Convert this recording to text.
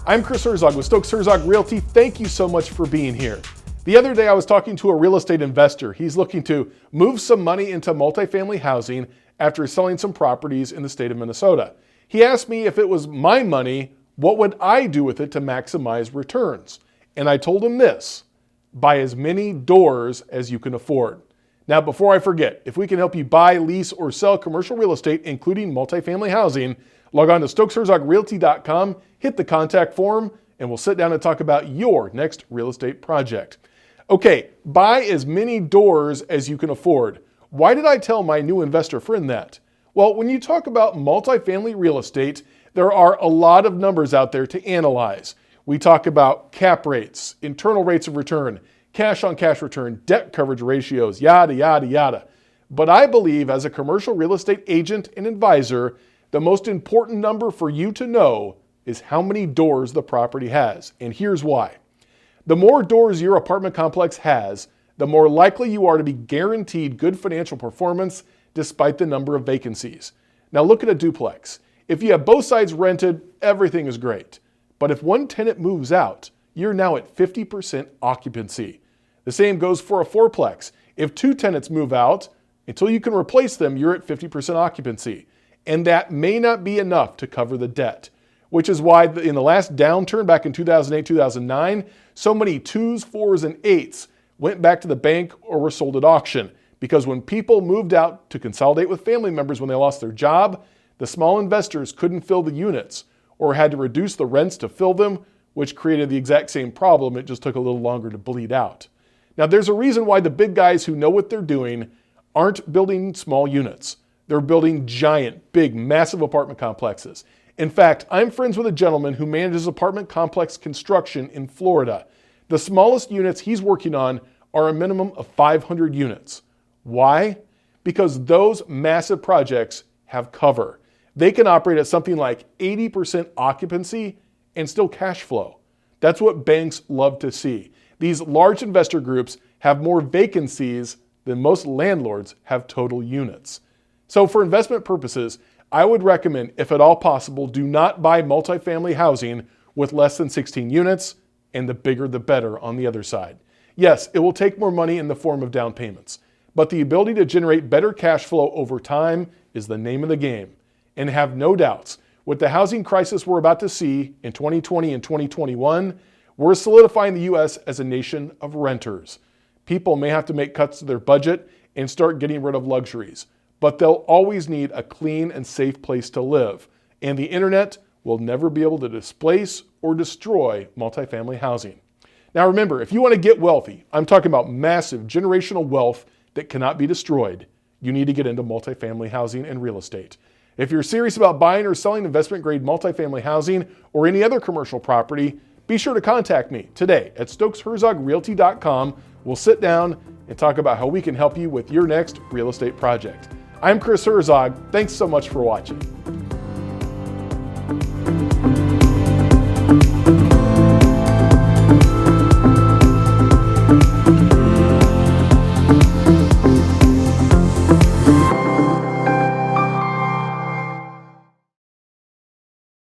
I'm Chris Herzog with Stokes Herzog Realty. Thank you so much for being here. The other day I was talking to a real estate investor. He's looking to move some money into multifamily housing after selling some properties in the state of Minnesota. He asked me if it was my money, what would I do with it to maximize returns? And I told him this: buy as many doors as you can afford. Now, before I forget, if we can help you buy, lease, or sell commercial real estate, including multifamily housing, log on to StokesHerzogRealty.com, hit the contact form, and we'll sit down and talk about your next real estate project. Okay, buy as many doors as you can afford. Why did I tell my new investor friend that? Well, when you talk about multifamily real estate, there are a lot of numbers out there to analyze. We talk about cap rates, internal rates of return, cash on cash return, debt coverage ratios, yada, yada, yada. But I believe as a commercial real estate agent and advisor, the most important number for you to know is how many doors the property has. And here's why. The more doors your apartment complex has, the more likely you are to be guaranteed good financial performance despite the number of vacancies. Now look at a duplex. If you have both sides rented, everything is great. But if one tenant moves out, you're now at 50% occupancy. The same goes for a fourplex. If two tenants move out, until you can replace them, you're at 50% occupancy. And that may not be enough to cover the debt, which is why in the last downturn back in 2008, 2009, so many 2s, 4s, and 8s went back to the bank or were sold at auction. Because when people moved out to consolidate with family members when they lost their job, the small investors couldn't fill the units or had to reduce the rents to fill them, which created the exact same problem. It just took a little longer to bleed out. Now, there's a reason why the big guys who know what they're doing aren't building small units. They're building giant, big, massive apartment complexes. In fact, I'm friends with a gentleman who manages apartment complex construction in Florida. The smallest units he's working on are a minimum of 500 units. Why? Because those massive projects have cover. They can operate at something like 80% occupancy and still cash flow. That's what banks love to see. These large investor groups have more vacancies than most landlords have total units. So for investment purposes, I would recommend, if at all possible, do not buy multifamily housing with less than 16 units, and the bigger the better on the other side. Yes, it will take more money in the form of down payments, but the ability to generate better cash flow over time is the name of the game. And have no doubts, with the housing crisis we're about to see in 2020 and 2021, we're solidifying the U.S. as a nation of renters. People may have to make cuts to their budget and start getting rid of luxuries, but they'll always need a clean and safe place to live. And the internet will never be able to displace or destroy multifamily housing. Now remember, if you want to get wealthy, I'm talking about massive generational wealth that cannot be destroyed, you need to get into multifamily housing and real estate. If you're serious about buying or selling investment-grade multifamily housing or any other commercial property, be sure to contact me today at StokesHerzogRealty.com. We'll sit down and talk about how we can help you with your next real estate project. I'm Chris Herzog. Thanks so much for watching.